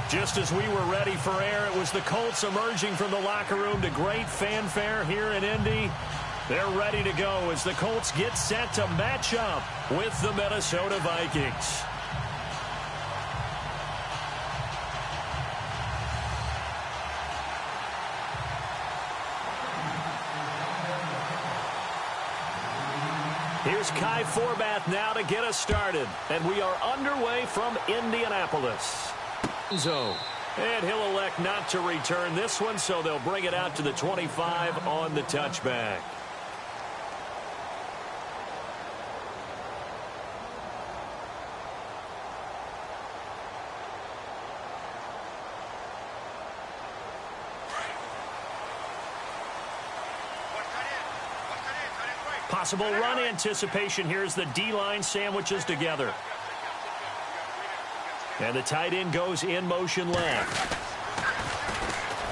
Just as we were ready for air, it was the Colts emerging from the locker room to great fanfare here in Indy. They're ready to go as the Colts get set to match up with the Minnesota Vikings. Here's Kai Forbath now to get us started. And we are underway from Indianapolis. And he'll elect not to return this one, so they'll bring it out to the 25 on the touchback. Possible run anticipation. Here's the D-line sandwiches together. And the tight end goes in motion left.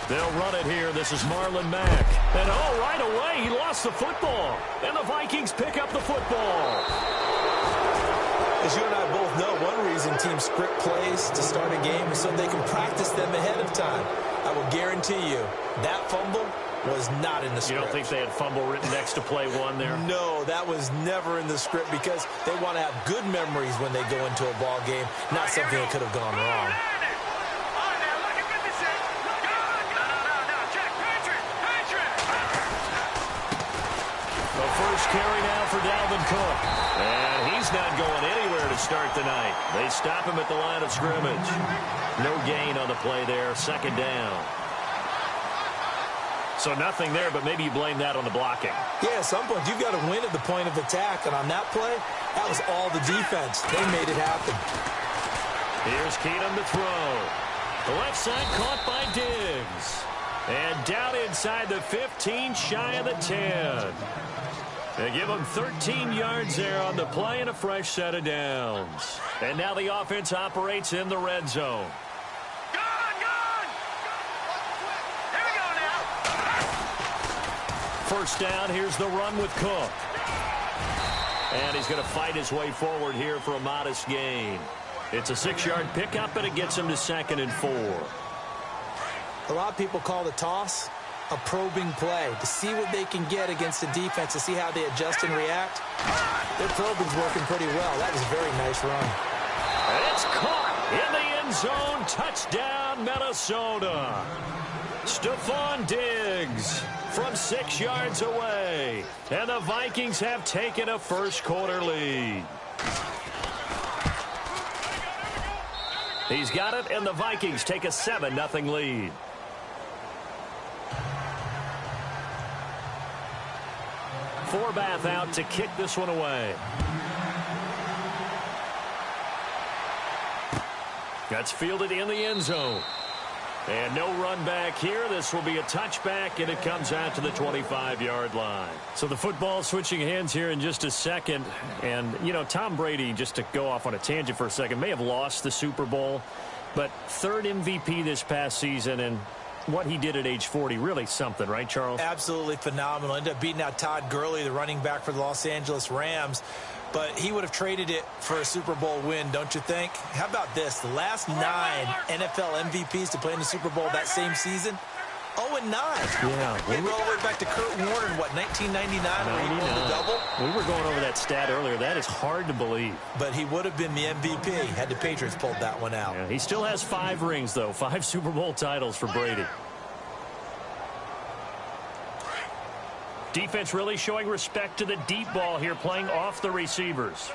They'll run it here. This is Marlon Mack. And right away, he lost the football. And the Vikings pick up the football. As you and I both know, one reason teams script plays to start a game is so they can practice them ahead of time. I will guarantee you that fumble was not in the script. You don't think they had fumble written next to play one there? No, that was never in the script because they want to have good memories when they go into a ball game, not something that could have gone wrong. The first carry now for Dalvin Cook. And he's not going anywhere to start the night. They stop him at the line of scrimmage. No gain on the play there. Second down. So nothing there, but maybe you blame that on the blocking. Yeah, at some point you've got to win at the point of attack. And on that play, that was all the defense. They made it happen. Here's Keenum to throw. The left side caught by Diggs. And down inside the 15, shy of the 10. They give him 13 yards there on the play and a fresh set of downs. And now the offense operates in the red zone. First down, here's the run with Cook. And he's going to fight his way forward here for a modest gain. It's a 6-yard pickup, and it gets him to 2nd and 4. A lot of people call the toss a probing play to see what they can get against the defense, to see how they adjust and react. Their probing's working pretty well. That was a very nice run. And it's caught in the end zone. Touchdown, Minnesota. Stephon Diggs from 6 yards away. And the Vikings have taken a first-quarter lead. He's got it, and the Vikings take a 7-0 lead. Forbath out to kick this one away. That's fielded in the end zone. And no run back here. This will be a touchback, and it comes out to the 25-yard line. So the football switching hands here in just a second. And, you know, Tom Brady, just to go off on a tangent for a second, may have lost the Super Bowl, but third MVP this past season, and what he did at age 40, really something, right, Charles? Absolutely phenomenal. Ended up beating out Todd Gurley, the running back for the Los Angeles Rams. But he would have traded it for a Super Bowl win, don't you think? How about this? The last 9 NFL MVPs to play in the Super Bowl that same season, 0-9. Yeah. We roll it back to Kurt Warner in, what, 1999 where he won the double? We were going over that stat earlier. That is hard to believe. But he would have been the MVP had the Patriots pulled that one out. Yeah, he still has 5 rings, though. 5 Super Bowl titles for Brady. Defense really showing respect to the deep ball here, playing off the receivers.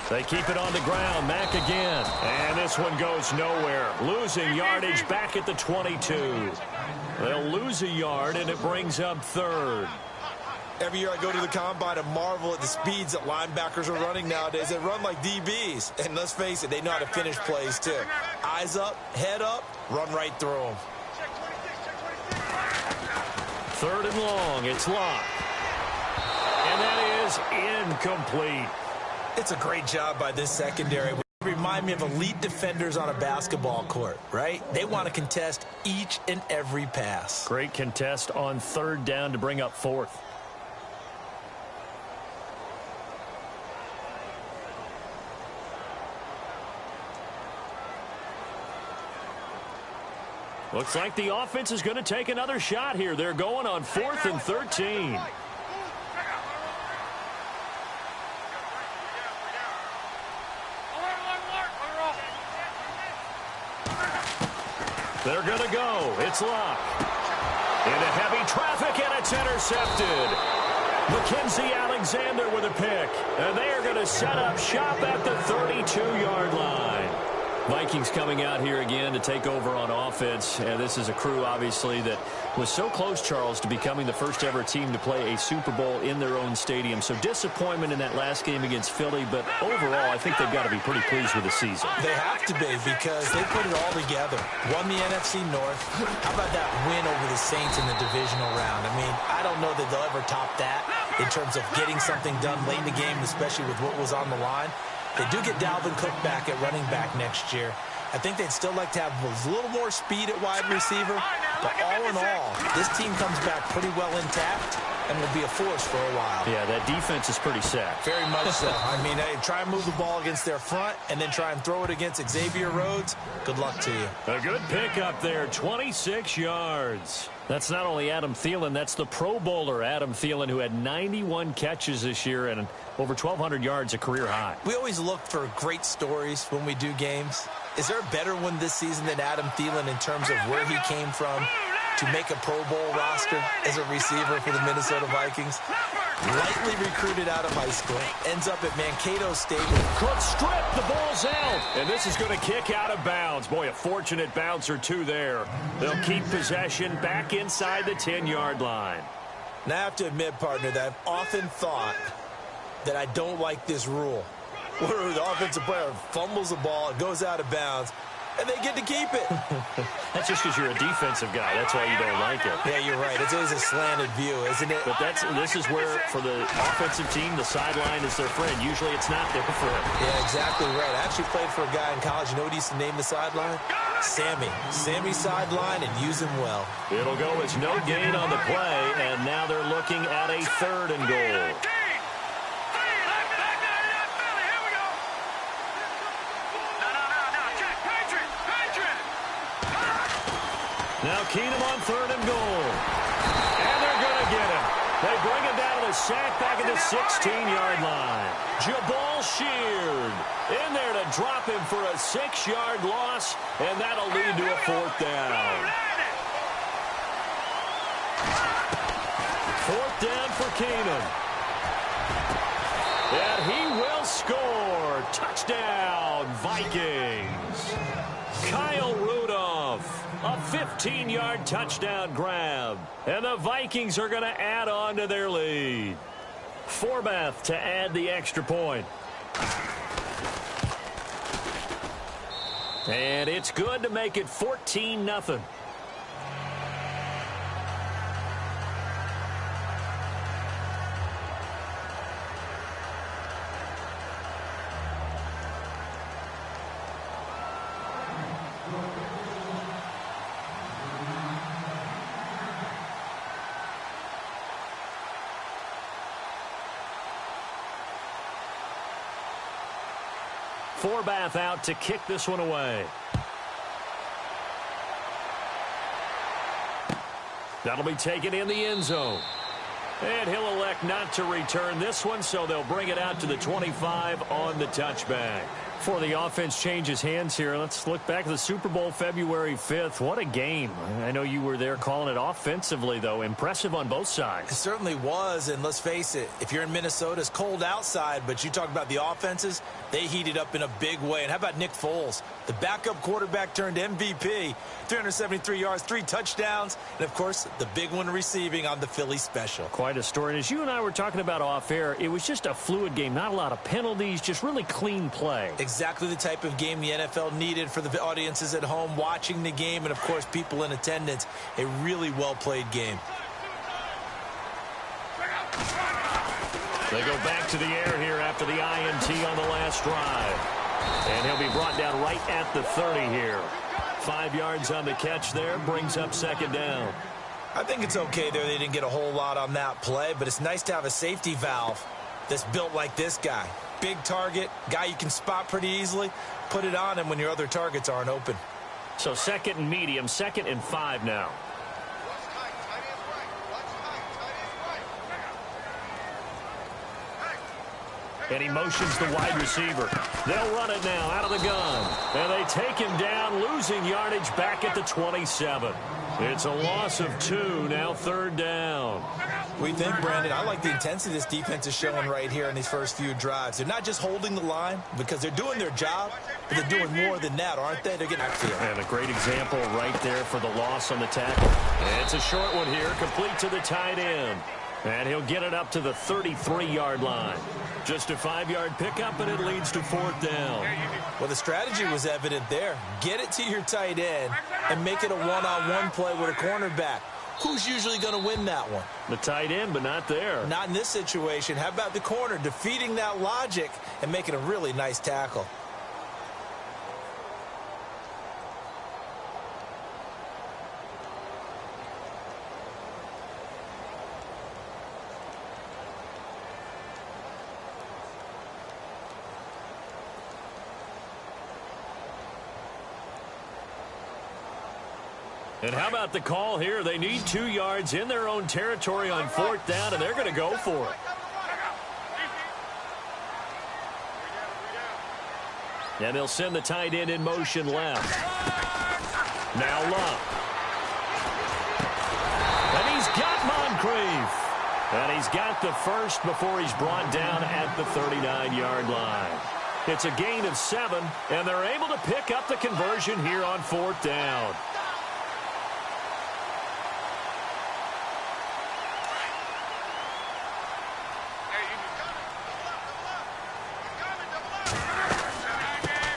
They keep it on the ground. Mack again. And this one goes nowhere. Losing yardage back at the 22. They'll lose a yard, and it brings up 3rd. Every year I go to the combine and marvel at the speeds that linebackers are running nowadays. They run like DBs. And let's face it, they know how to finish plays too. Eyes up, head up, run right through them. 3rd and long. It's locked. And that is incomplete. It's a great job by this secondary. Remind me of elite defenders on a basketball court, right? They want to contest each and every pass. Great contest on 3rd down to bring up 4th. Looks like the offense is going to take another shot here. They're going on 4th and 13. They're going to go. It's Luck. Into heavy traffic, and it's intercepted. Mackenzie Alexander with a pick. And they are going to set up shop at the 32-yard line. Vikings coming out here again to take over on offense. And this is a crew, obviously, that was so close, Charles, to becoming the first ever team to play a Super Bowl in their own stadium. So disappointment in that last game against Philly, but overall, I think they've got to be pretty pleased with the season. They have to be, because they put it all together. Won the NFC North. How about that win over the Saints in the divisional round? I mean, I don't know that they'll ever top that in terms of getting something done late in the game, especially with what was on the line. They do get Dalvin Cook back at running back next year. I think they'd still like to have a little more speed at wide receiver. But all in all, this team comes back pretty well intact and will be a force for a while. Yeah, that defense is pretty set. Very much so. I mean, try and move the ball against their front and then try and throw it against Xavier Rhodes. Good luck to you. A good pickup there, 26 yards. That's not only Adam Thielen, that's the Pro Bowler Adam Thielen, who had 91 catches this year and over 1,200 yards, a career high. We always look for great stories when we do games. Is there a better one this season than Adam Thielen in terms of where he came from to make a Pro Bowl roster as a receiver for the Minnesota Vikings? Lightly recruited out of high school, ends up at Mankato State. Cook strip, the ball's out, and this is going to kick out of bounds. Boy, a fortunate bounce or two there. They'll keep possession back inside the 10-yard line. Now, I have to admit, partner, that I've often thought that I don't like this rule, where the offensive player fumbles the ball, it goes out of bounds, and they get to keep it. That's just because you're a defensive guy. That's why you don't like it. Yeah, you're right. It's always a slanted view, isn't it? But this is where, for the offensive team, the sideline is their friend. Usually it's not their friend. Yeah, exactly right. I actually played for a guy in college. You know what he used to name the sideline? Sammy. Sammy sideline, and use him well. It'll go as no gain on the play, and now they're looking at a 3rd and goal. Now Keenum on 3rd and goal. And they're going to get him. They bring him down to the sack back at the 16-yard line. Jabal Sheard in there to drop him for a 6-yard loss, and that'll lead to a 4th down. 4th down for Keenum. And he will score. Touchdown, Vikings. Kyle Rudolph. A 15-yard touchdown grab. And the Vikings are going to add on to their lead. Forbath to add the extra point. And it's good to make it 14-0. Forbath out to kick this one away. That'll be taken in the end zone. And he'll elect not to return this one, so they'll bring it out to the 25 on the touchback. Before the offense changes hands here, let's look back at the Super Bowl February 5th. What a game. I know you were there calling it offensively, though. Impressive on both sides. It certainly was, and let's face it, if you're in Minnesota, it's cold outside, but you talk about the offenses, they heated up in a big way. And how about Nick Foles? The backup quarterback turned MVP, 373 yards, 3 touchdowns, and, of course, the big one receiving on the Philly special. Quite a story. And as you and I were talking about off air, it was just a fluid game, not a lot of penalties, just really clean play. Exactly the type of game the NFL needed for the audiences at home watching the game and, of course, people in attendance. A really well-played game. They go back to the air here after the INT on the last drive. And he'll be brought down right at the 30 here. 5 yards on the catch there, brings up 2nd down. I think it's okay there. They didn't get a whole lot on that play, but it's nice to have a safety valve that's built like this guy. Big target, guy you can spot pretty easily. Put it on him when your other targets aren't open. So second and medium, 2nd and 5 now. And he motions the wide receiver. They'll run it now out of the gun. And they take him down, losing yardage back at the 27. It's a loss of 2, now 3rd down. We think, Brandon, I like the intensity this defense is showing right here in these first few drives. They're not just holding the line because they're doing their job, but they're doing more than that, aren't they? They're getting upfield. And a great example right there for the loss on the tackle. And it's a short one here, complete to the tight end. And he'll get it up to the 33-yard line. Just a 5-yard pickup, and it leads to 4th down. Well, the strategy was evident there. Get it to your tight end and make it a one-on-one play with a cornerback. Who's usually going to win that one? The tight end, but not there. Not in this situation. How about the corner defeating that logic and making a really nice tackle? And how about the call here? They need 2 yards in their own territory on 4th down, and they're going to go for it. And they'll send the tight end in motion left. Now Love. And he's got Moncrief. And he's got the first before he's brought down at the 39-yard line. It's a gain of 7, and they're able to pick up the conversion here on 4th down.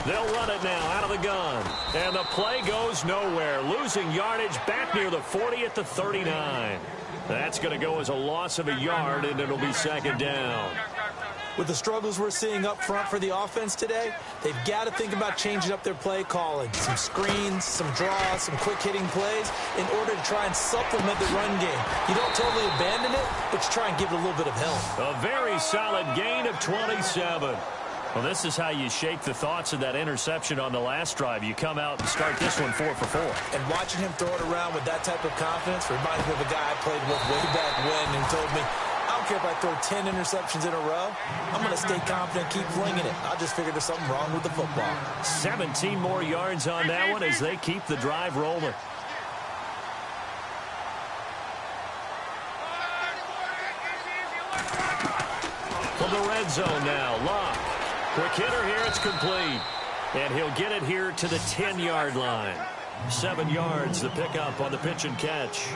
They'll run it now out of the gun. And the play goes nowhere. Losing yardage back near the 40 at the 39. That's going to go as a loss of a yard, and it'll be 2nd down. With the struggles we're seeing up front for the offense today, they've got to think about changing up their play calling. Some screens, some draws, some quick-hitting plays in order to try and supplement the run game. You don't totally abandon it, but you try and give it a little bit of help. A very solid gain of 27. Well, this is how you shake the thoughts of that interception on the last drive. You come out and start this one 4 for 4. And watching him throw it around with that type of confidence reminds me of a guy I played with way back when who told me, I don't care if I throw 10 interceptions in a row. I'm going to stay confident, keep flinging it. I just figured there's something wrong with the football. 17 more yards on that one as they keep the drive rolling. From the red zone now, Locke. Quick hitter here, it's complete. And he'll get it here to the 10-yard line. 7 yards, the pickup on the pitch and catch.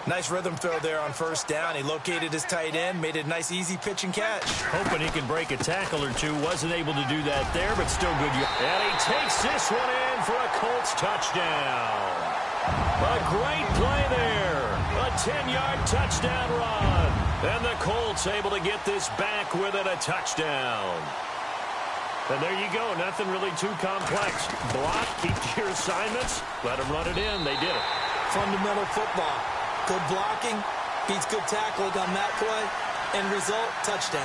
Nice rhythm throw there on 1st down. He located his tight end, made it a nice, easy pitch and catch. Hoping he can break a tackle or two. Wasn't able to do that there, but still good. And he takes this one in for a Colts touchdown. A great play there. A 10-yard touchdown run. And the Colts able to get this back within a touchdown. And there you go. Nothing really too complex. Block, keep to your assignments. Let them run it in. They did it. Fundamental football. Good blocking, beats good tackling on that play. End result, touchdown.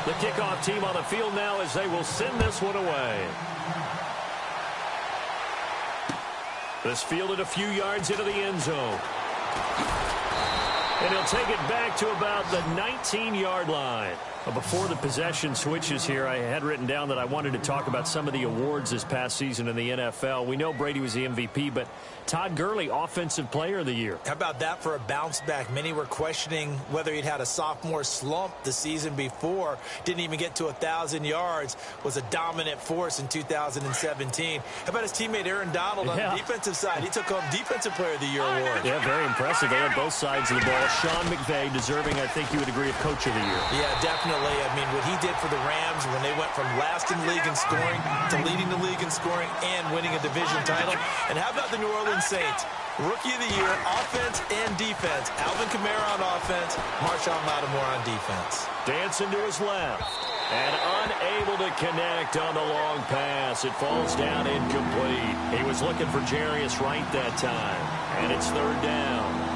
The kickoff team on the field now as they will send this one away. This fielded a few yards into the end zone. And he'll take it back to about the 19-yard line. Before the possession switches here, I had written down that I wanted to talk about some of the awards this past season in the NFL. We know Brady was the MVP, but Todd Gurley, Offensive Player of the Year. How about that for a bounce back? Many were questioning whether he'd had a sophomore slump the season before. Didn't even get to 1,000 yards. Was a dominant force in 2017. How about his teammate Aaron Donald on the defensive side? He took home Defensive Player of the Year award. Yeah, very impressive. They had both sides of the ball. Sean McVay deserving, I think you would agree, of Coach of the Year. Yeah, definitely. I mean, what he did for the Rams when they went from last in the league in scoring to leading the league in scoring and winning a division title. And how about the New Orleans Saints? Rookie of the Year, offense and defense. Alvin Kamara on offense, Marshawn Lattimore on defense. Dancing to his left. And unable to connect on the long pass. It falls down incomplete. He was looking for Jarius Wright that time. And it's third down.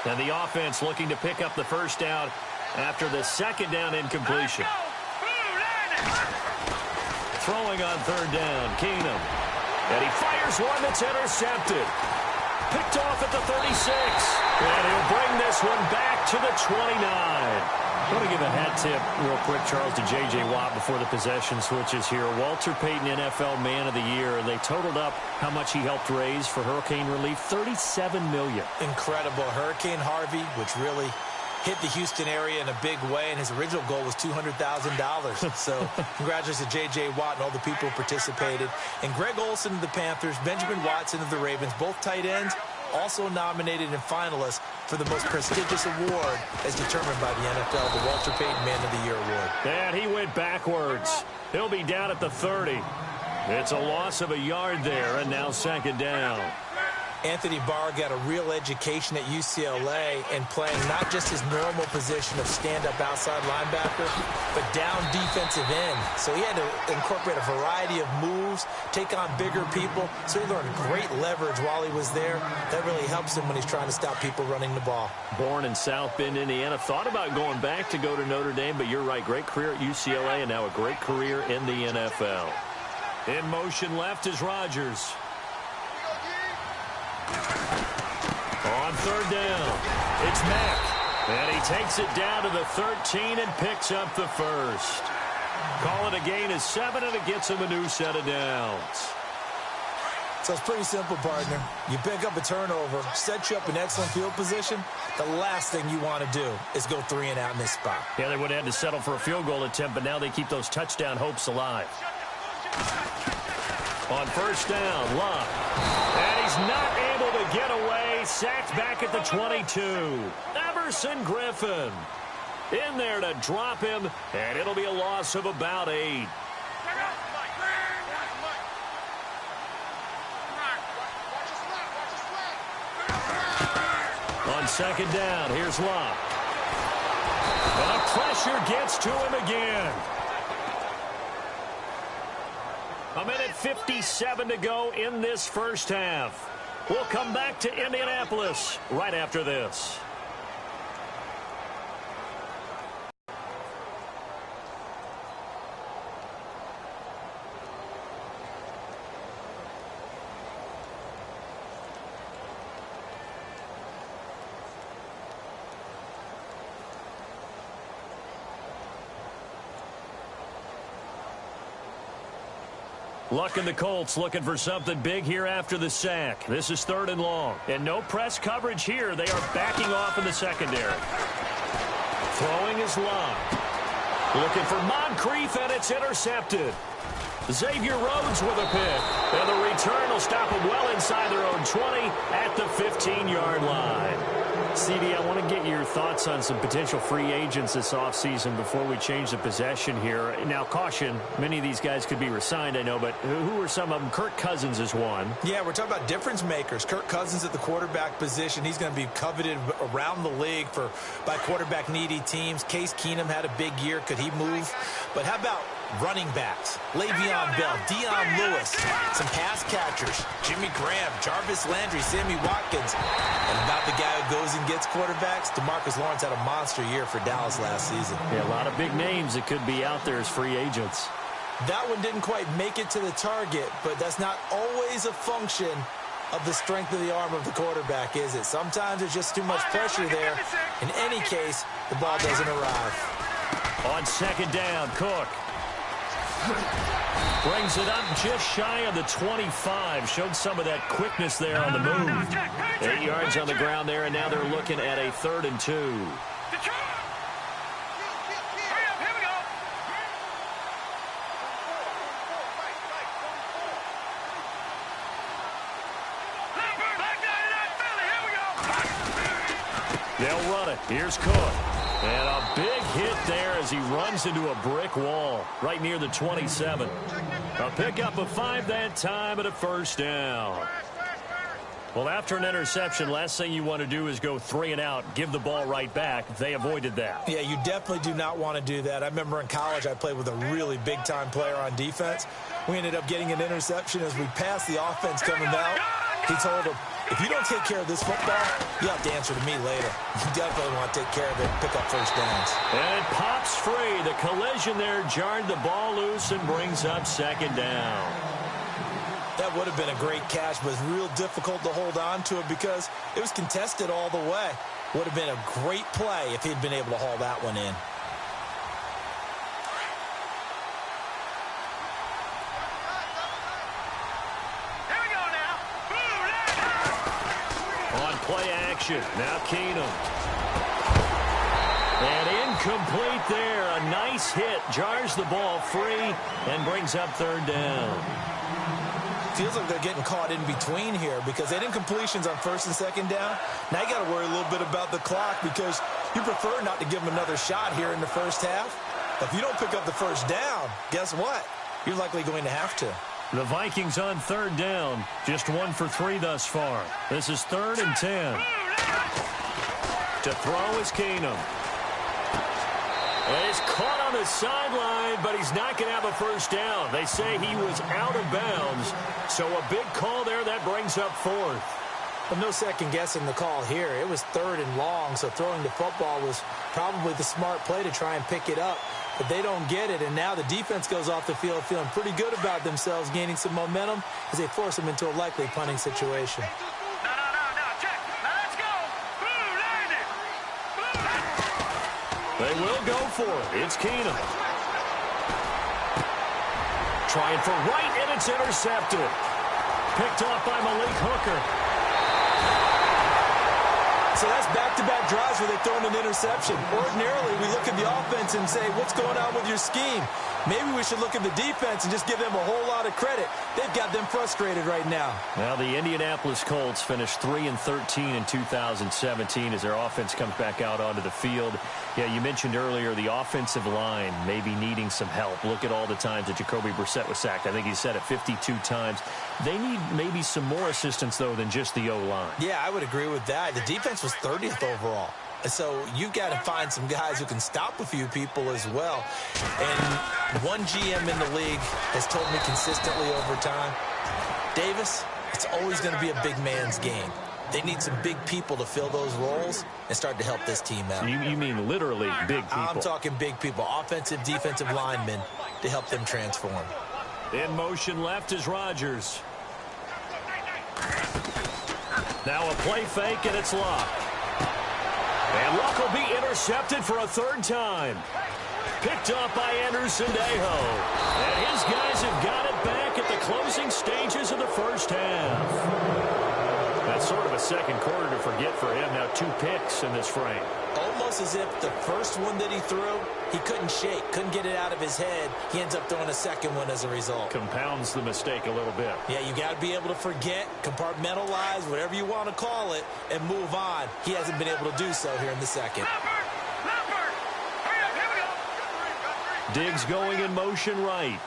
And the offense looking to pick up the first down after the second down incompletion. Throwing on third down, Keenum. And he fires one that's intercepted. Picked off at the 36. And he'll bring this one back to the 29. I want to give a hat tip real quick, Charles, to J.J. Watt before the possession switches here. Walter Payton, NFL Man of the Year, and they totaled up how much he helped raise for hurricane relief, $37 million. Incredible. Hurricane Harvey, which really hit the Houston area in a big way, and his original goal was $200,000. So congratulations to J.J. Watt and all the people who participated. And Greg Olsen of the Panthers, Benjamin Watson of the Ravens, both tight ends, also nominated and finalists for the most prestigious award as determined by the NFL, the Walter Payton Man of the Year Award. And he went backwards. He'll be down at the 30. It's a loss of a yard there, and now second down. Anthony Barr got a real education at UCLA and playing not just his normal position of stand-up outside linebacker, but down defensive end. So he had to incorporate a variety of moves, take on bigger people. So he learned great leverage while he was there. That really helps him when he's trying to stop people running the ball. Born in South Bend, Indiana. Thought about going back to go to Notre Dame, but you're right. Great career at UCLA and now a great career in the NFL. In motion left is Rodgers. On third down, it's Mack. And he takes it down to the 13 and picks up the first. Call it a gain of 7, and it gets him a new set of downs. So it's pretty simple, partner. You pick up a turnover, set you up in excellent field position. The last thing you want to do is go 3 and out in this spot. Yeah, they would have had to settle for a field goal attempt, but now they keep those touchdown hopes alive. On first down, Love. And he's not able to get away. Sacked back at the 22. Everson Griffin in there to drop him, and it'll be a loss of about 8. On second down, here's Love. And the pressure gets to him again. A minute 57 to go in this first half. We'll come back to Indianapolis right after this. Luck and the Colts looking for something big here after the sack. This is third and long. And no press coverage here. They are backing off in the secondary. Throwing is Love. Looking for Moncrief, and it's intercepted. Xavier Rhodes with a pick. And the return will stop them well inside their own 20 at the 15-yard line. CD, I want to get your thoughts on some potential free agents this offseason before we change the possession here. Now, caution, many of these guys could be re-signed, I know, but who are some of them? Kirk Cousins is one. Yeah, we're talking about difference makers. Kirk Cousins at the quarterback position. He's going to be coveted around the league by quarterback-needy teams. Case Keenum had a big year. Could he move? But how about running backs? Le'Veon Bell, Dion Lewis, some pass catchers, Jimmy Graham, Jarvis Landry, Sammy Watkins. And about the guy who goes and gets quarterbacks, DeMarcus Lawrence had a monster year for Dallas last season. Yeah, a lot of big names that could be out there as free agents. That one didn't quite make it to the target, but that's not always a function of the strength of the arm of the quarterback, is it? Sometimes there's just too much pressure there. In any case, the ball doesn't arrive. On second down, Cook brings it up just shy of the 25. Showed some of that quickness there on the move. 8 yards on the ground there, and now they're looking at a 3rd and 2. They'll run it. Here's Cook. And a big hit there as he runs into a brick wall right near the 27. A pickup of 5 that time and a first down. Well, after an interception, last thing you want to do is go 3 and out, give the ball right back. They avoided that. Yeah, you definitely do not want to do that. I remember in college I played with a really big-time player on defense. We ended up getting an interception as we passed the offense coming out. He told him, if you don't take care of this football, you have to answer to me later. You definitely want to take care of it and pick up first downs. And it pops free. The collision there jarred the ball loose and brings up second down. That would have been a great catch, but it's real difficult to hold on to it because it was contested all the way. Would have been a great play if he'd been able to haul that one in. Here we go now. On play action, now Keenum. And incomplete there. A nice hit, jars the ball free and brings up third down. Feels like they're getting caught in between here because they had incompletions on first and second down. Now you got to worry a little bit about the clock because you prefer not to give them another shot here in the first half. But if you don't pick up the first down, guess what? You're likely going to have to. The Vikings on third down. Just 1 for 3 thus far. This is 3rd and 10. To throw is Keenum. And he's caught on the sideline, but he's not going to have a first down. They say he was out of bounds, so a big call there that brings up 4th. But no second guessing the call here. It was 3rd and long, so throwing the football was probably the smart play to try and pick it up. But they don't get it, and now the defense goes off the field feeling pretty good about themselves, gaining some momentum as they force them into a likely punting situation. They will go for it. It's Keenum. Trying for right, and it's intercepted. Picked off by Malik Hooker. So that's back-to-back drives where they throw in an interception. Ordinarily, we look at the offense and say, what's going on with your scheme? Maybe we should look at the defense and just give them a whole lot of credit. They've got them frustrated right now. Now, the Indianapolis Colts finished 3-13 in 2017 as their offense comes back out onto the field. Yeah, you mentioned earlier the offensive line maybe needing some help. Look at all the times that Jacoby Brissett was sacked. I think he said it 52 times. They need maybe some more assistance, though, than just the O-line. Yeah, I would agree with that. The defense was 30th overall. So you've got to find some guys who can stop a few people as well. And one GM in the league has told me consistently over time, Davis, it's always going to be a big man's game. They need some big people to fill those roles and start to help this team out. You mean literally big people? I'm talking big people, offensive, defensive linemen to help them transform. In motion left is Rodgers. Now a play fake, and it's Luck. And Luck will be intercepted for a 3rd time. Picked up by Anderson-Dejo. And his guys have got it back at the closing stages of the first half. That's sort of a second quarter to forget for him. Now 2 picks in this frame. Almost as if the first one that he threw, he couldn't shake, couldn't get it out of his head. He ends up throwing a second one as a result. Compounds the mistake a little bit. Yeah, you got to be able to forget, compartmentalize, whatever you want to call it, and move on. He hasn't been able to do so here in the second. Diggs going in motion right.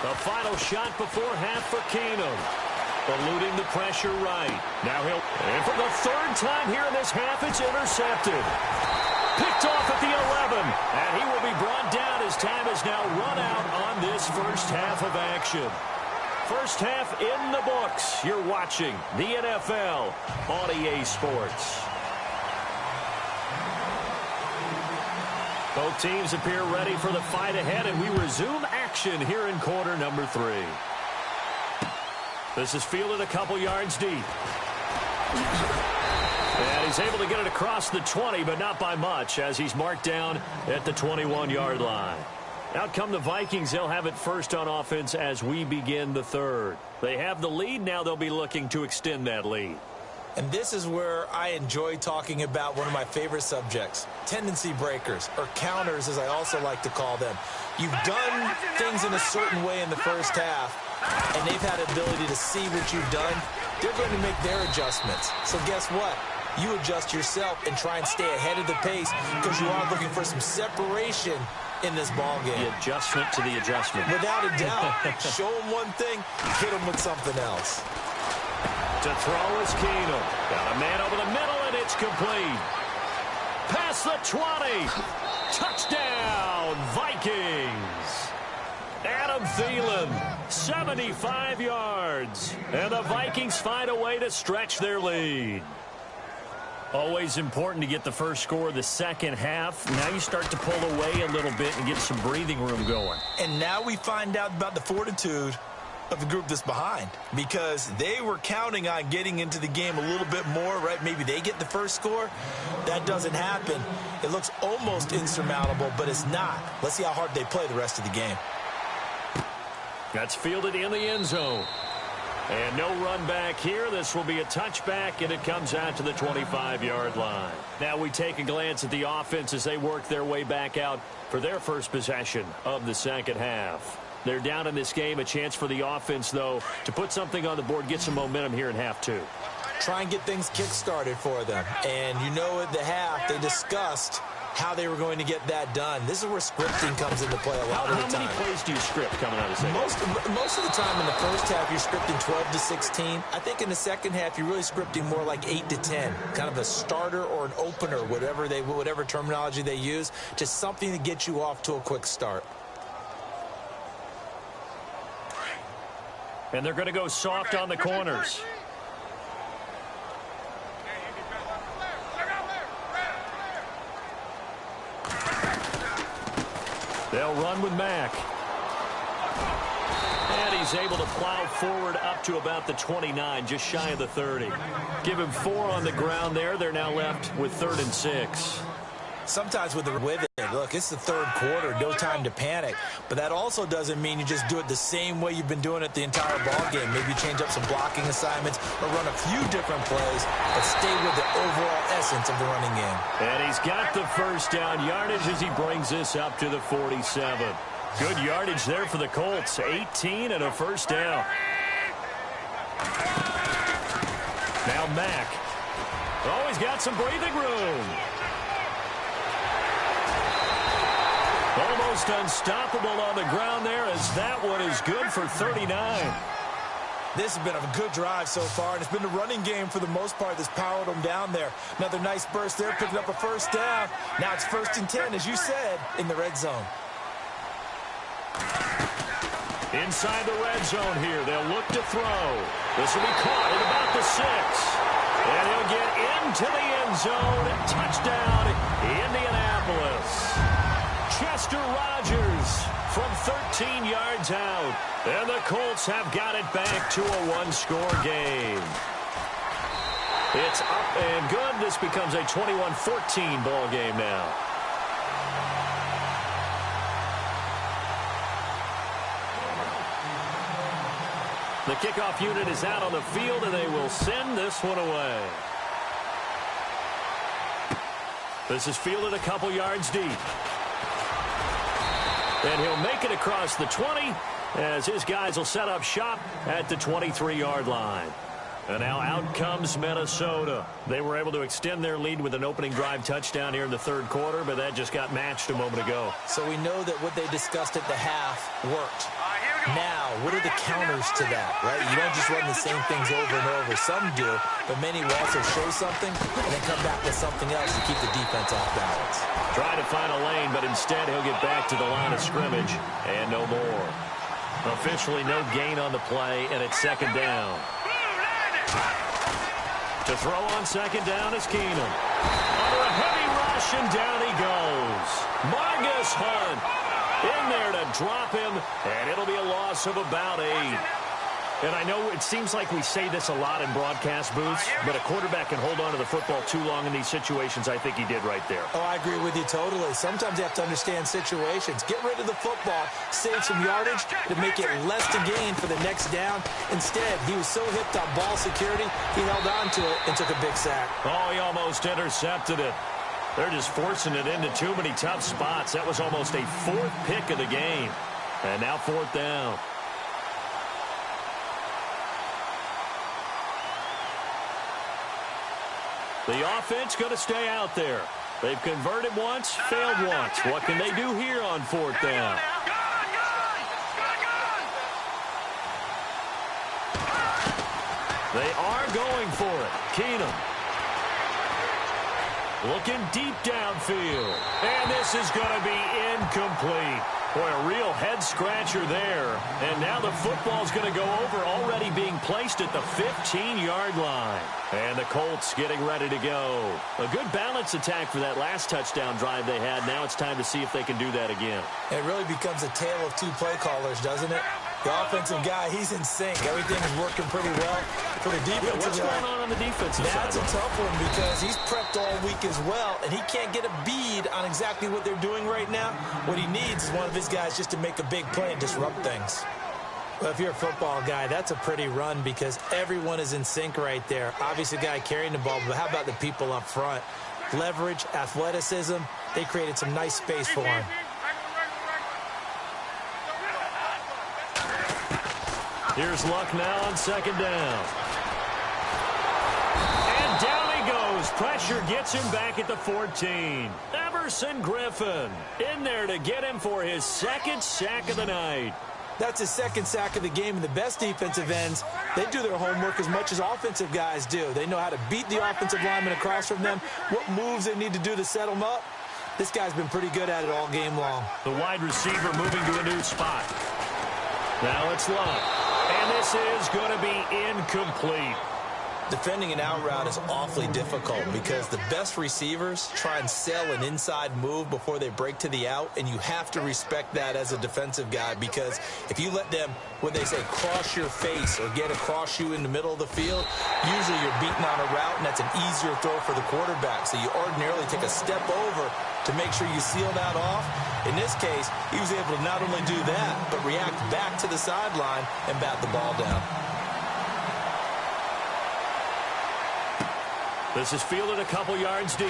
The final shot before half for Keenum. Eluding the pressure right. Now and for the 3rd time here in this half, it's intercepted. Picked off at the 11. And he will be brought down as time has now run out on this first half of action. First half in the books. You're watching the NFL on EA Sports. Both teams appear ready for the fight ahead, and we resume action here in quarter number 3. This is fielded a couple yards deep. And he's able to get it across the 20, but not by much, as he's marked down at the 21-yard line. Out come the Vikings. They'll have it first on offense as we begin the 3rd. They have the lead. Now they'll be looking to extend that lead. And this is where I enjoy talking about one of my favorite subjects, tendency breakers, or counters as I also like to call them. You've done things in a certain way in the first half, and they've had the ability to see what you've done. They're going to make their adjustments. So guess what? You adjust yourself and try and stay ahead of the pace because you are looking for some separation in this ball game. The adjustment to the adjustment. Without a doubt. Show them one thing, hit them with something else. To throw is Keenum. Got a man over the middle, and it's complete. Past the 20. Touchdown, Vikings. Adam Thielen, 75 yards. And the Vikings find a way to stretch their lead. Always important to get the first score of the second half. Now you start to pull away a little bit and get some breathing room going. And now we find out about the fortitude of the group that's behind, because they were counting on getting into the game a little bit more, right? Maybe they get the first score. That doesn't happen. It looks almost insurmountable, but it's not. Let's see how hard they play the rest of the game. That's fielded in the end zone. And no run back here. This will be a touchback, and it comes out to the 25-yard line. Now we take a glance at the offense as they work their way back out for their first possession of the second half. They're down in this game. A chance for the offense, though, to put something on the board, get some momentum here in half two. Try and get things kick-started for them. And you know at the half, they discussed how they were going to get that done. This is where scripting comes into play a lot of the time. How many plays do you script coming out of the second half? Most of the time in the first half, you're scripting 12 to 16. I think in the second half, you're really scripting more like 8 to 10. Kind of a starter or an opener, whatever terminology they use, just something to get you off to a quick start. And they're going to go soft on the corners. They'll run with Mack. And he's able to plow forward up to about the 29, just shy of the 30. Give him 4 on the ground there. They're now left with 3rd and 6. Sometimes with it, look, it's the third quarter, no time to panic. But that also doesn't mean you just do it the same way you've been doing it the entire ball game. Maybe change up some blocking assignments or run a few different plays, but stay with the overall essence of the running game. And he's got the first down yardage as he brings this up to the 47. Good yardage there for the Colts. 18 and a first down. Now Mack. Oh, he's got some breathing room. Almost unstoppable on the ground there as that one is good for 39. This has been a good drive so far, and it's been the running game for the most part that's powered them down there. Another nice burst there, picking up a first down. Now it's 1st and 10, as you said, in the red zone. Inside the red zone here, they'll look to throw. This will be caught at about the 6. And he'll get into the end zone. Touchdown, Indianapolis. Chester Rogers from 13 yards out. And the Colts have got it back to a one-score game. It's up and good. This becomes a 21-14 ball game now. The kickoff unit is out on the field, and they will send this one away. This is fielded a couple yards deep. And he'll make it across the 20 as his guys will set up shop at the 23-yard line. And now out comes Minnesota. They were able to extend their lead with an opening drive touchdown here in the third quarter, but that just got matched a moment ago. So we know that what they discussed at the half worked. Now, what are the counters to that, right? You don't just run the same things over and over. Some do, but many will also show something and then come back with something else to keep the defense off balance. Trying to find a lane, but instead he'll get back to the line of scrimmage and no more. Officially no gain on the play, and it's 2nd down. To throw on 2nd down is Keenum. Under a heavy rush, and down he goes. Margus Hunt in there to drop him, and it'll be a loss of about 8. And I know it seems like we say this a lot in broadcast booths, but a quarterback can hold on to the football too long in these situations. I think he did right there. Oh, I agree with you totally. Sometimes you have to understand situations. Get rid of the football, save some yardage to make it less to gain for the next down. Instead, he was so hipped on ball security, he held on to it and took a big sack. Oh, he almost intercepted it. They're just forcing it into too many tough spots. That was almost a fourth pick of the game. And now fourth down. The offense going to stay out there. They've converted once, failed once. What can they do here on fourth down? They are going for it. Keenum. Looking deep downfield. And this is going to be incomplete. Boy, a real head-scratcher there. And now the football's going to go over, already being placed at the 15-yard line. And the Colts getting ready to go. A good balance attack for that last touchdown drive they had. Now it's time to see if they can do that again. It really becomes a tale of two play callers, doesn't it? The offensive guy, he's in sync. Everything is working pretty well. For the defensive what's going on the defensive side? That's a tough one because he's prepped all week as well, and he can't get a bead on exactly what they're doing right now. What he needs is one of his guys just to make a big play and disrupt things. Well, if you're a football guy, that's a pretty run because everyone is in sync right there. Obviously, the guy carrying the ball, but how about the people up front? Leverage, athleticism, they created some nice space for him. Here's Luck now on second down. And down he goes. Pressure gets him back at the 14. Everson Griffin in there to get him for his second sack of the night. That's his second sack of the game, and the best defensive ends, they do their homework as much as offensive guys do. They know how to beat the offensive lineman across from them, what moves they need to do to set them up. This guy's been pretty good at it all game long. The wide receiver moving to a new spot. Now it's Luck. And this is going to be incomplete. Defending an out route is awfully difficult because the best receivers try and sell an inside move before they break to the out, and you have to respect that as a defensive guy because if you let them, what they say, cross your face or get across you in the middle of the field, usually you're beaten on a route, and that's an easier throw for the quarterback. So you ordinarily take a step over to make sure you seal that off. In this case, he was able to not only do that, but react back to the sideline and bat the ball down. This is fielded a couple yards deep.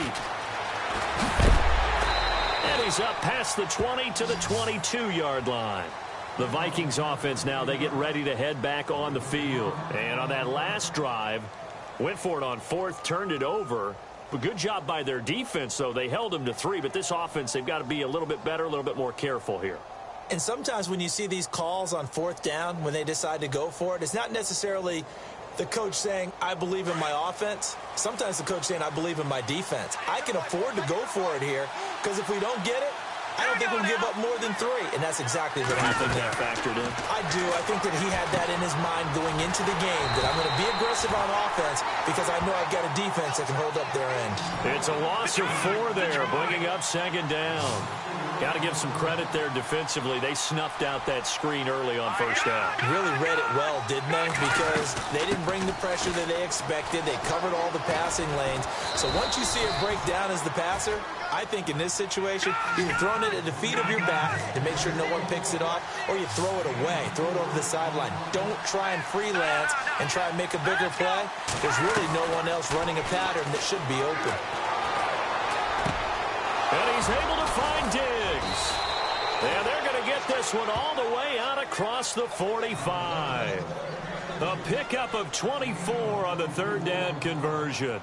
And he's up past the 20 to the 22-yard line. The Vikings offense now, they get ready to head back on the field. And on that last drive, went for it on fourth, turned it over. But good job by their defense, though. They held them to 3, but this offense, they've got to be a little bit better, a little bit more careful here. And sometimes when you see these calls on fourth down, when they decide to go for it, it's not necessarily the coach saying, I believe in my offense. Sometimes the coach saying, I believe in my defense. I can afford to go for it here because if we don't get it, I don't think we'll give up more than 3, and that's exactly what happened there. That factored in? I do. I think that he had that in his mind going into the game, that I'm going to be aggressive on offense because I know I've got a defense that can hold up their end. It's a loss of 4 there, bringing up second down. Got to give some credit there defensively. They snuffed out that screen early on first down. Really read it well, didn't they? Because they didn't bring the pressure that they expected. They covered all the passing lanes. So once you see it break down as the passer, I think in this situation, you're throwing it at the feet of your back to make sure no one picks it off, or you throw it away, throw it over the sideline. Don't try and freelance and try and make a bigger play. There's really no one else running a pattern that should be open. And he's able to find Diggs. And they're going to get this one all the way out across the 45. A pickup of 24 on the third down conversion.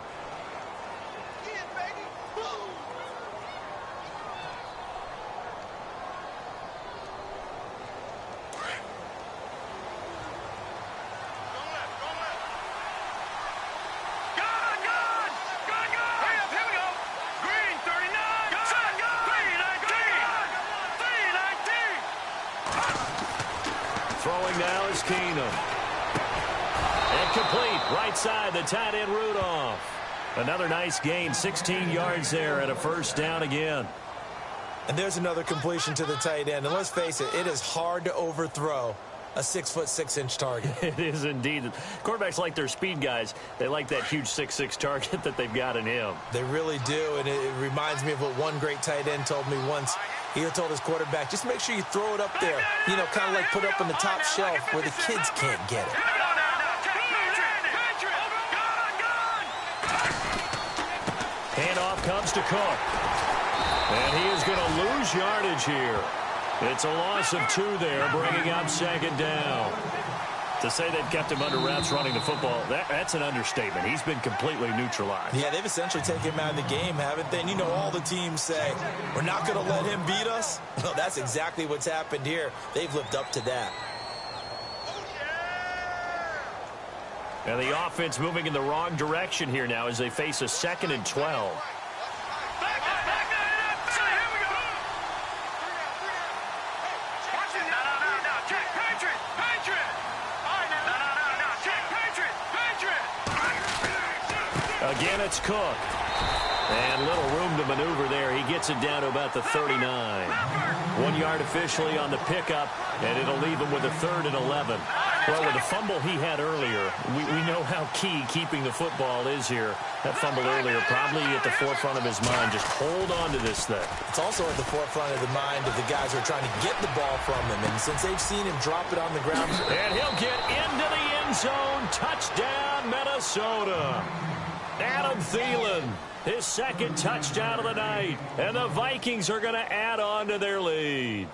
Throwing now is Keenum. And complete. Right side, the tight end Rudolph. Another nice gain, 16 yards there and a first down again. And there's another completion to the tight end. And let's face it, it is hard to overthrow a 6'6" target. It is indeed. Quarterbacks like their speed guys. They like that huge 6'6" target that they've got in him. They really do, and it reminds me of what one great tight end told me once. He told his quarterback, just make sure you throw it up there, you know, kind of like put it up on the top shelf where the kids can't get it. Handoff comes to Cook. And he is going to lose yardage here. It's a loss of 2 there, bringing up 2nd down. To say they've kept him under wraps running the football, that's an understatement. He's been completely neutralized. Yeah, they've essentially taken him out of the game, haven't they? And you know all the teams say, we're not going to let him beat us. Well, that's exactly what's happened here. They've lived up to that. And the offense moving in the wrong direction here now as they face a 2nd and 12. Again, it's Cook. And little room to maneuver there. He gets it down to about the 39. 1 yard officially on the pickup, and it'll leave him with a 3rd and 11. Well, with the fumble he had earlier, we know how key keeping the football is here. That fumble earlier probably at the forefront of his mind. Just hold on to this thing. It's also at the forefront of the mind of the guys who are trying to get the ball from him. And since they've seen him drop it on the ground. And he'll get into the end zone. Touchdown, Minnesota. Adam Thielen, his 2nd touchdown of the night. And the Vikings are going to add on to their lead.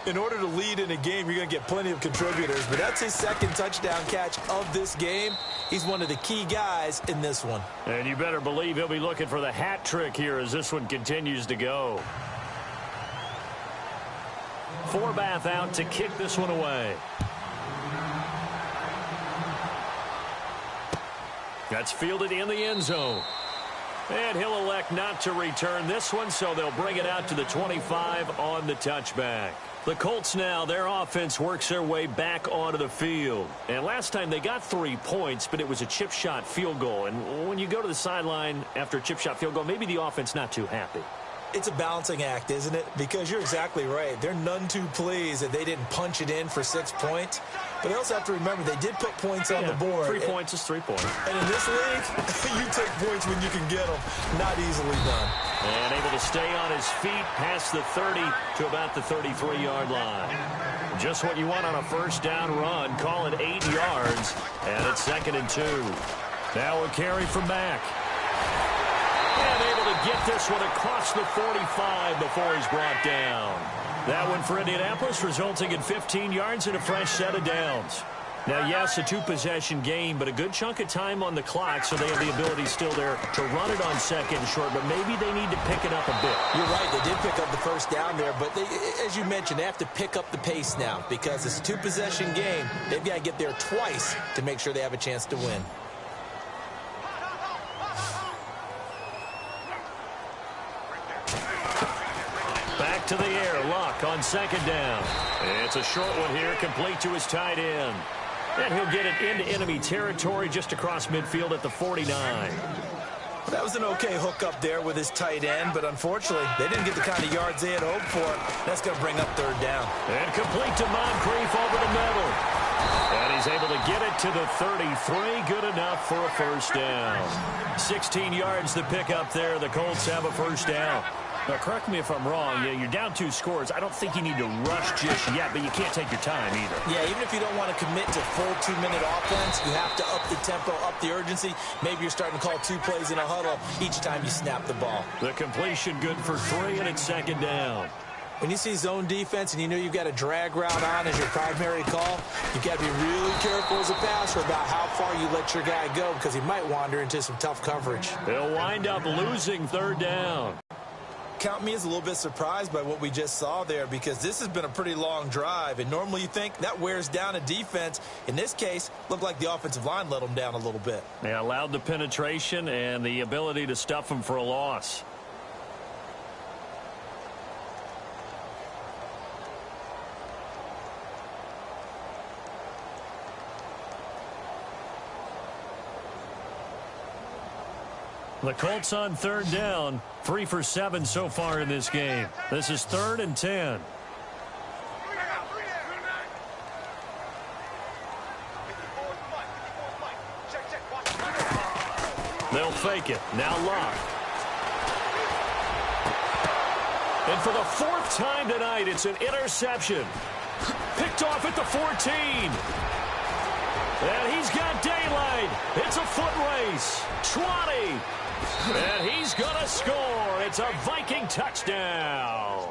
In order to lead in a game, you're going to get plenty of contributors. But that's his 2nd touchdown catch of this game. He's one of the key guys in this one. And you better believe he'll be looking for the hat trick here as this one continues to go. Forbath out to kick this one away. That's fielded in the end zone. And he'll elect not to return this one, so they'll bring it out to the 25 on the touchback. The Colts now, their offense works their way back onto the field. And last time they got 3 points, but it was a chip shot field goal. And when you go to the sideline after a chip shot field goal, maybe the offense not too happy. It's a balancing act, isn't it? Because you're exactly right. They're none too pleased that they didn't punch it in for 6 points. But they also have to remember they did put points on the board. 3 points is 3 points. And in this league, you take points when you can get them. Not easily done. And able to stay on his feet past the 30 to about the 33-yard line. Just what you want on a first down run. Call it 8 yards. And it's 2nd and 2. Now a carry from Mack. And able to get this one across the 45 before he's brought down. That one for Indianapolis, resulting in 15 yards and a fresh set of downs. Now, yes, a 2-possession game, but a good chunk of time on the clock, so they have the ability still there to run it on 2nd and short, but maybe they need to pick it up a bit. You're right, they did pick up the first down there, but they, as you mentioned, they have to pick up the pace now because it's a 2-possession game. They've got to get there twice to make sure they have a chance to win. Back to the air, Luck on 2nd down. It's a short one here, complete to his tight end. And he'll get it into enemy territory just across midfield at the 49. That was an okay hook up there with his tight end, but unfortunately, they didn't get the kind of yards they had hoped for. That's going to bring up 3rd down. And complete to Moncrief over the middle. And he's able to get it to the 33. Good enough for a first down. 16 yards to pick up there. The Colts have a first down. Now, correct me if I'm wrong. Yeah, you're down 2 scores. I don't think you need to rush just yet, but you can't take your time either. Yeah, even if you don't want to commit to full 2-minute offense, you have to up the tempo, up the urgency. Maybe you're starting to call 2 plays in a huddle each time you snap the ball. The completion good for 3, and it's 2nd down. When you see zone defense and you know you've got a drag route on as your primary call, you've got to be really careful as a passer about how far you let your guy go because he might wander into some tough coverage. They'll wind up losing 3rd down. Count me as a little bit surprised by what we just saw there because this has been a pretty long drive, and normally you think that wears down a defense. In this case, looked like the offensive line let them down a little bit. They allowed the penetration and the ability to stuff them for a loss. The Colts on 3rd down, 3 for 7 so far in this game. This is 3rd and 10. They'll fake it. Now Luck. And for the fourth time tonight, it's an interception. Picked off at the 14. And he's got daylight. It's a foot race. 20. And he's going to score. It's a Viking touchdown.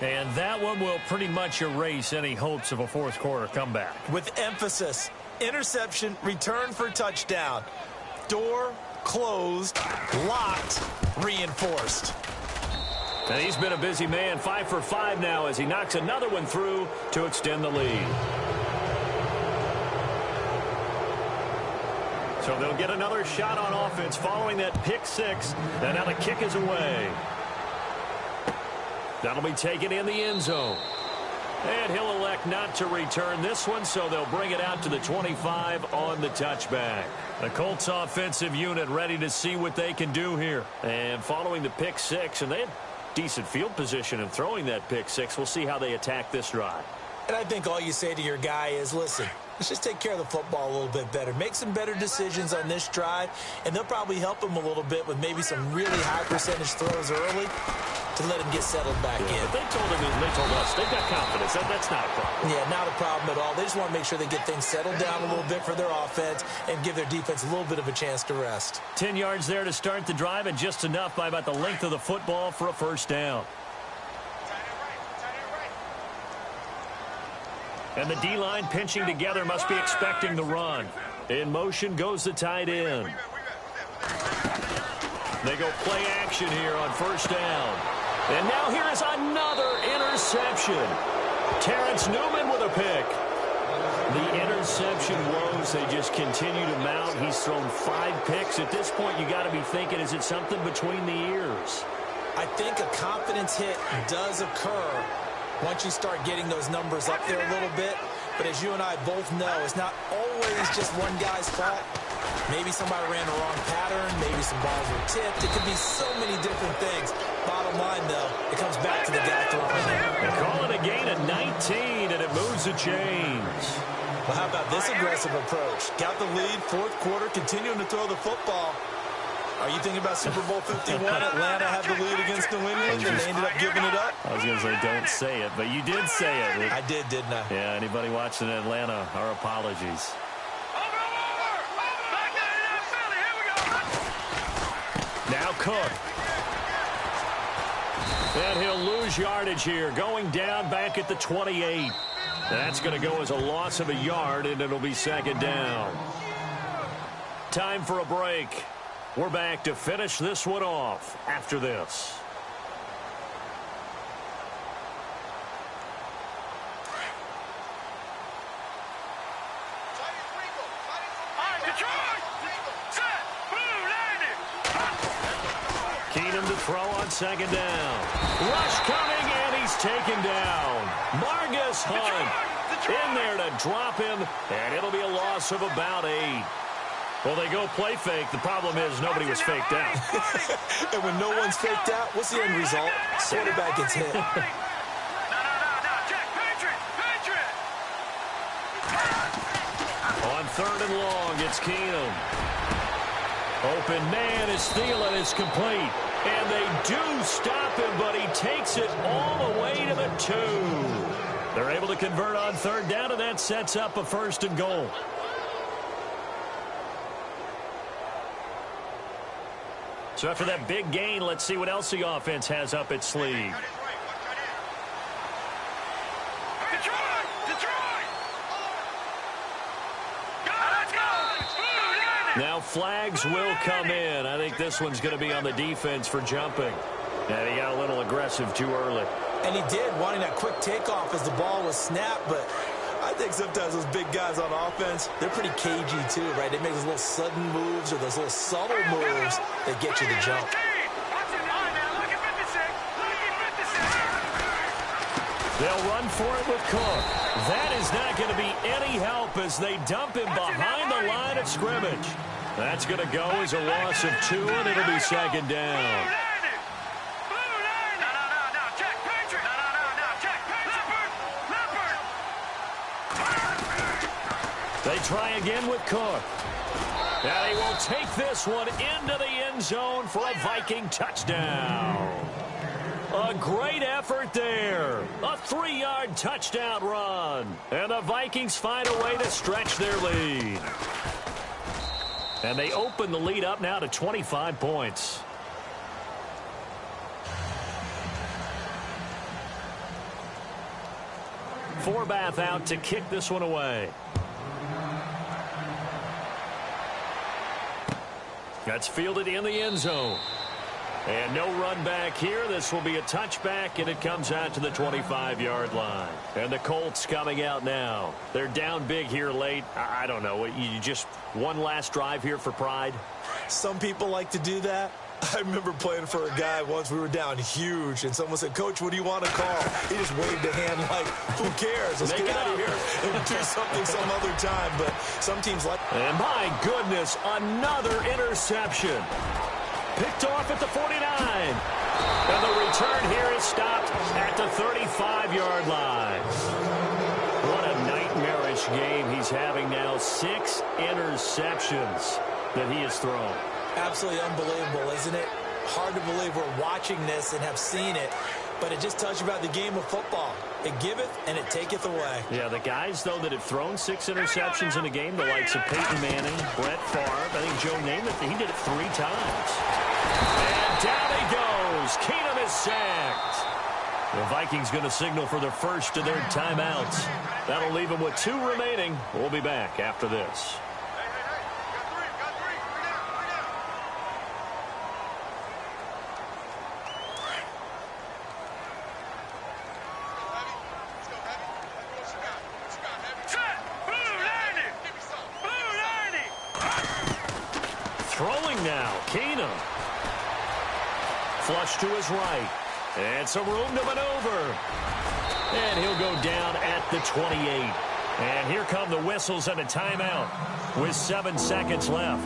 And that one will pretty much erase any hopes of a fourth quarter comeback. With emphasis, interception, return for touchdown. Door closed, locked, reinforced. And he's been a busy man, 5 for 5 now as he knocks another one through to extend the lead. So they'll get another shot on offense following that pick six. And now the kick is away. That'll be taken in the end zone. And he'll elect not to return this one, so they'll bring it out to the 25 on the touchback. The Colts offensive unit ready to see what they can do here. And following the pick six, and they had decent field position in throwing that pick six. We'll see how they attack this drive. And I think all you say to your guy is, listen, let's just take care of the football a little bit better. Make some better decisions on this drive, and they'll probably help him a little bit with maybe some really high percentage throws early to let him get settled back in. But they told him, and they told us, they've got confidence. That's not a problem. Yeah, not a problem at all. They just want to make sure they get things settled down a little bit for their offense and give their defense a little bit of a chance to rest. 10 yards there to start the drive, and just enough by about the length of the football for a first down. And the D-line pinching together must be expecting the run. In motion goes the tight end. They go play action here on first down. And now here is another interception. Terrence Newman with a pick. The interception woes, they just continue to mount. He's thrown 5 picks. At this point, you got to be thinking, is it something between the ears? I think a confidence hit does occur once you start getting those numbers up there a little bit. But as you and I both know, it's not always just one guy's fault. Maybe somebody ran the wrong pattern. Maybe some balls were tipped. It could be so many different things. Bottom line, though, it comes back to the guy throwing it. They call it a gain of 19, and it moves the chains. Well, how about this aggressive approach? Got the lead, fourth quarter, continuing to throw the football. Are you thinking about Super Bowl 51? Atlanta had the lead against New England, and they ended up giving it up? I was going to say, don't say it, but you did say it. I did, didn't I? Yeah, anybody watching Atlanta, our apologies. Now Cook. And he'll lose yardage here, going down back at the 28. That's going to go as a loss of a yard, and it'll be second down. Time for a break. We're back to finish this one off after this. Keenum to throw on second down. Rush coming, and he's taken down. Margus Hunt in there to drop him, and it'll be a loss of about 8. Well, they go play fake. The problem is nobody was faked out. And when no one's faked out, what's the end result? Quarterback gets hit. On third and long, it's Keenum. Open man is Thielen. It's complete. And they do stop him, but he takes it all the way to the 2. They're able to convert on third down, and that sets up a first and goal. So after that big gain, let's see what else the offense has up its sleeve. Now flags will come in. I think this one's going to be on the defense for jumping. And he got a little aggressive too early. And he did, wanting that quick takeoff as the ball was snapped, but I think sometimes those big guys on offense, they're pretty cagey too, right? They make those little sudden moves or those little subtle moves that get you to jump. They'll run for it with Cook. That is not going to be any help as they dump him behind the line of scrimmage. That's going to go as a loss of 2, and it'll be second down. They try again with Cook. And he will take this one into the end zone for a Viking touchdown. A great effort there. A 3-yard touchdown run. And the Vikings find a way to stretch their lead. And they open the lead up now to 25 points. Forbath out to kick this one away. That's fielded in the end zone. And no run back here. This will be a touchback, and it comes out to the 25-yard line. And the Colts coming out now. They're down big here late. I don't know. You just one last drive here for pride? Some people like to do that. I remember playing for a guy once. We were down huge, and someone said, "Coach, what do you want to call?" He just waved a hand like, "Who cares? Let's get out of here and do something some other time." But some teams like... And my goodness, another interception. Picked off at the 49. And the return here is stopped at the 35-yard line. What a nightmarish game he's having now. 6 interceptions that he has thrown. Absolutely unbelievable, isn't it? Hard to believe we're watching this and have seen it, but it just tells you about the game of football. It giveth and it taketh away. Yeah, the guys, though, that have thrown 6 interceptions in a game, the likes of Peyton Manning, Brett Favre, I think Joe Namath, he did it 3 times. And down he goes. Keenum is sacked. The Vikings going to signal for the first of their timeouts. That'll leave them with 2 remaining. We'll be back after this. Throwing now, Keenum. Flush to his right. And some room to maneuver. And he'll go down at the 28. And here come the whistles and a timeout with 7 seconds left.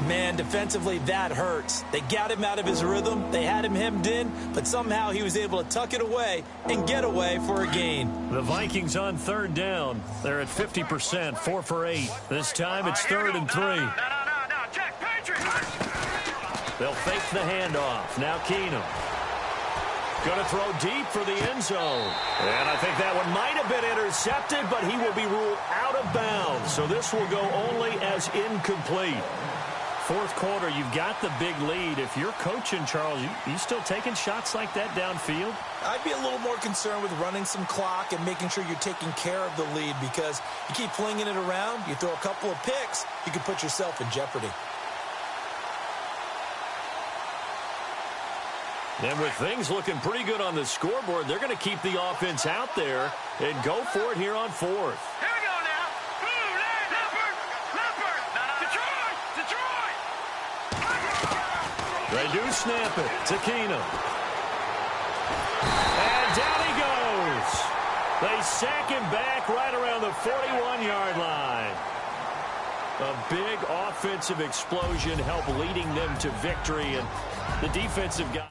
Man, defensively, that hurts. They got him out of his rhythm. They had him hemmed in, but somehow he was able to tuck it away and get away for a gain. The Vikings on 3rd down. They're at 50%, 4 for 8. This time it's 3rd and 3. They'll fake the handoff. Now Keenum. Going to throw deep for the end zone. And I think that one might have been intercepted, but he will be ruled out of bounds. So this will go only as incomplete. 4th quarter, you've got the big lead. If you're coaching, Charles, you still taking shots like that downfield? I'd be a little more concerned with running some clock and making sure you're taking care of the lead, because you keep flinging it around, you throw a couple of picks, you can put yourself in jeopardy. And with things looking pretty good on the scoreboard, they're going to keep the offense out there and go for it here on 4th. Here we go now. Detroit. They do snap it to Keenum. And down he goes. They sack him back right around the 41-yard line. A big offensive explosion helped leading them to victory, and the defensive guy.